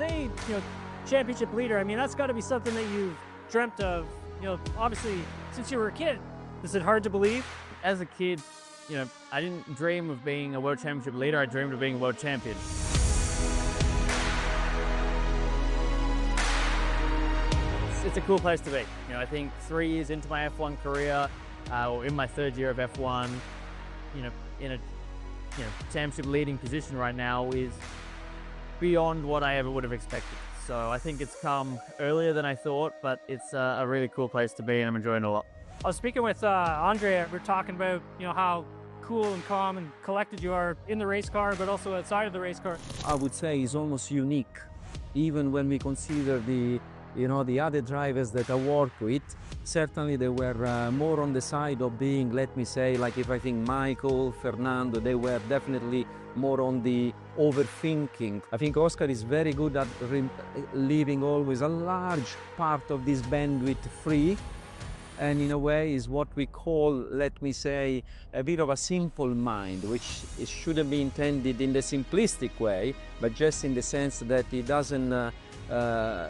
say, championship leader, I mean, that's got to be something that you've dreamt of, obviously, since you were a kid. Is it hard to believe? As a kid, I didn't dream of being a world championship leader. I dreamed of being a world champion. It's a cool place to be. I think 3 years into my F1 career, or in my third year of F1, in a championship leading position right now is beyond what I ever would have expected. So I think it's come earlier than I thought, but it's a really cool place to be, and I'm enjoying it a lot. I was speaking with Andrea. We're talking about how cool and calm and collected you are in the race car, but also outside of the race car. I would say is almost unique, even when we consider the other drivers that I work with. Certainly they were more on the side of being, let me say, like if I think Michael, Fernando, they were definitely more on the overthinking. I think Oscar is very good at leaving always a large part of this bandwidth free, and in a way is what we call, let me say, a bit of a simple mind, which it shouldn't be intended in the simplistic way, but just in the sense that he doesn't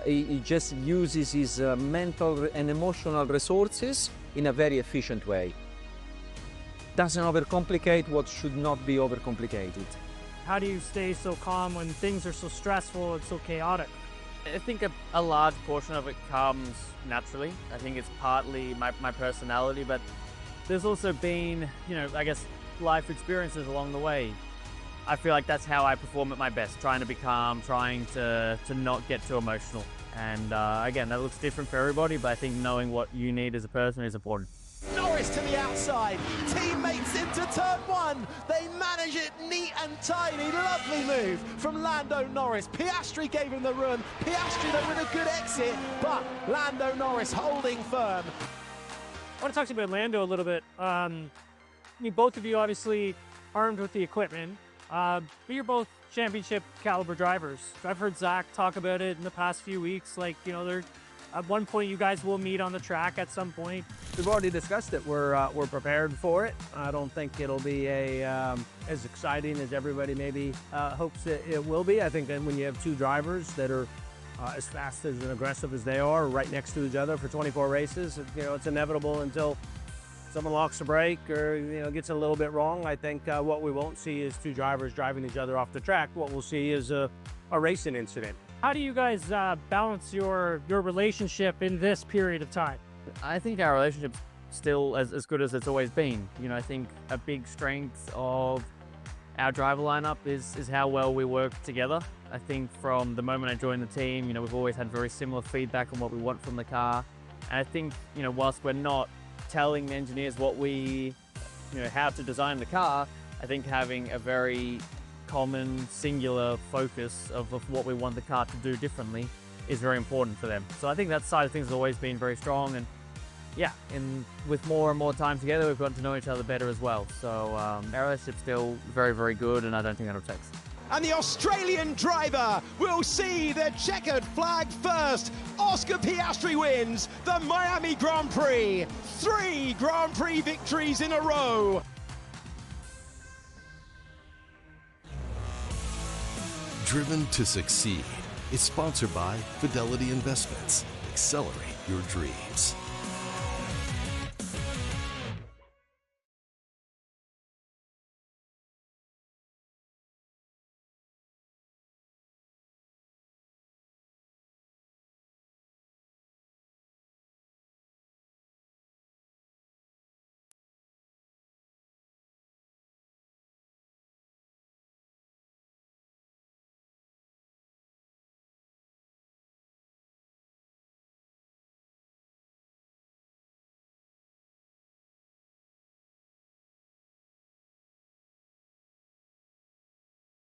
he just uses his mental and emotional resources in a very efficient way. Doesn't overcomplicate what should not be overcomplicated. How do you stay so calm when things are so stressful and so chaotic? I think a large portion of it comes naturally. I think it's partly my personality, but there's also been, I guess, life experiences along the way. I feel like that's how I perform at my best, trying to be calm, trying to not get too emotional. And again, that looks different for everybody, but I think knowing what you need as a person is important. Norris to the outside, teammates into turn one. They manage it neat and tidy. Lovely move from Lando Norris. Piastri gave him the run. Piastri though with a good exit, but Lando Norris holding firm. I want to talk to you about Lando a little bit. Both of you obviously armed with the equipment, but you're both championship caliber drivers. I've heard Zach talk about it in the past few weeks. They're at one point you guys will meet on the track at some point. We've already discussed it. We're prepared for it. I don't think it'll be as exciting as everybody maybe hopes it will be. I think that when you have two drivers that are as fast as and aggressive as they are right next to each other for 24 races, it's inevitable until someone locks the brake or gets a little bit wrong. I think what we won't see is two drivers driving each other off the track. What we'll see is a racing incident. How do you guys balance your relationship in this period of time? I think our relationship's still as good as it's always been. I think a big strength of our driver lineup is how well we work together. I think from the moment I joined the team, we've always had very similar feedback on what we want from the car. And I think, whilst we're not telling the engineers what how to design the car, I think having a very common, singular focus of what we want the car to do differently is very important for them. So I think that side of things has always been very strong, and with more and more time together, we've gotten to know each other better as well. So our relationship's still very, very good, and I don't think that'll change. And the Australian driver will see the checkered flag first. Oscar Piastri wins the Miami Grand Prix. 3 Grand Prix victories in a row. Driven to Succeed is sponsored by Fidelity Investments. Accelerate your dreams.